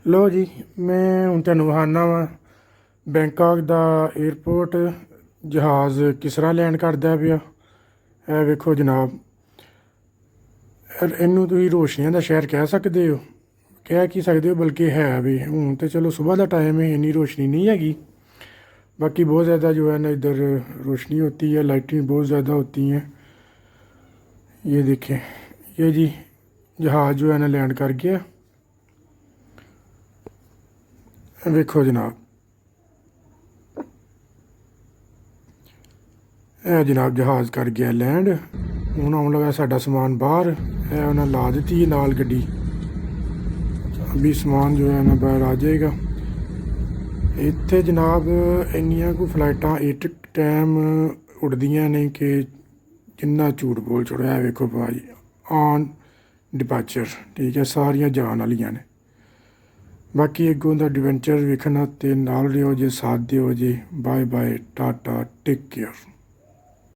ਲੋ ਜੀ, ਮੈਂ ਹੁਣ ਤੁਹਾਨੂੰ ਵਿਖਾਉਣਾ ਵਾ ਬੈਂਕਾਕ ਦਾ ਏਅਰਪੋਰਟ। ਜਹਾਜ਼ ਕਿਸ ਤਰ੍ਹਾਂ ਲੈਂਡ ਕਰਦਾ ਪਿਆ। ਇਹ ਵੇਖੋ ਜਨਾਬ, ਇਹਨੂੰ ਤੁਸੀਂ ਰੋਸ਼ਨੀਆਂ ਦਾ ਸ਼ਹਿਰ ਕਹਿ ਸਕਦੇ ਹੋ, ਕਹਿ ਕੀ ਸਕਦੇ ਹੋ, ਬਲਕਿ ਹੈ ਵੀ। ਹੁਣ ਤਾਂ ਚਲੋ ਸੁਬਾਹ ਦਾ टाइम है, इतनी रोशनी नहीं हैगी। बाकी बहुत ज़्यादा जो है ना इधर रोशनी होती है, लाइटिंग बहुत ज़्यादा होती हैं। ये देखें, ये जी जहाज़ जो है ना लैंड कर गया। ਵੇਖੋ ਜਨਾਬ, ਇਹ ਜਨਾਬ ਜਹਾਜ਼ ਕਰ ਗਿਆ ਲੈਂਡ। ਹੁਣ ਆਉਣ ਲੱਗਾ ਸਾਡਾ ਸਮਾਨ ਬਾਹਰ। ਇਹ ਉਹਨਾਂ ਲਾ ਦਿੱਤੀ ਨਾਲ ਗੱਡੀ। ਅਭੀ ਸਮਾਨ ਜੋ ਹੈ ਨਾ ਬਾਹਰ ਆ ਜਾਏਗਾ। ਇੱਥੇ ਜਨਾਬ ਇੰਨੀਆਂ ਕੁ ਫਲਾਈਟਾਂ ਇੱਕ ਟਾਈਮ ਉੱਡਦੀਆਂ ਨੇ ਕਿ ਜਿੰਨਾ ਝੂਠ ਬੋਲ ਛੋੜਿਆ। ਵੇਖੋ ਭਾਈ, ਆਨ ਡਿਪਾਰਚਰ ਠੀਕ ਹੈ, ਸਾਰੀਆਂ ਜਾਣ ਵਾਲੀਆਂ ਨੇ। ਬਾਕੀ ਅੱਗੋਂ ਦਾ ਐਡਵੈਂਚਰ ਵੇਖਣਾ ਤੇ ਨਾਲ ਰਿਓ ਜੇ, ਸਾਥ ਦਿਓ ਜੀ। Bye bye, tata, take care.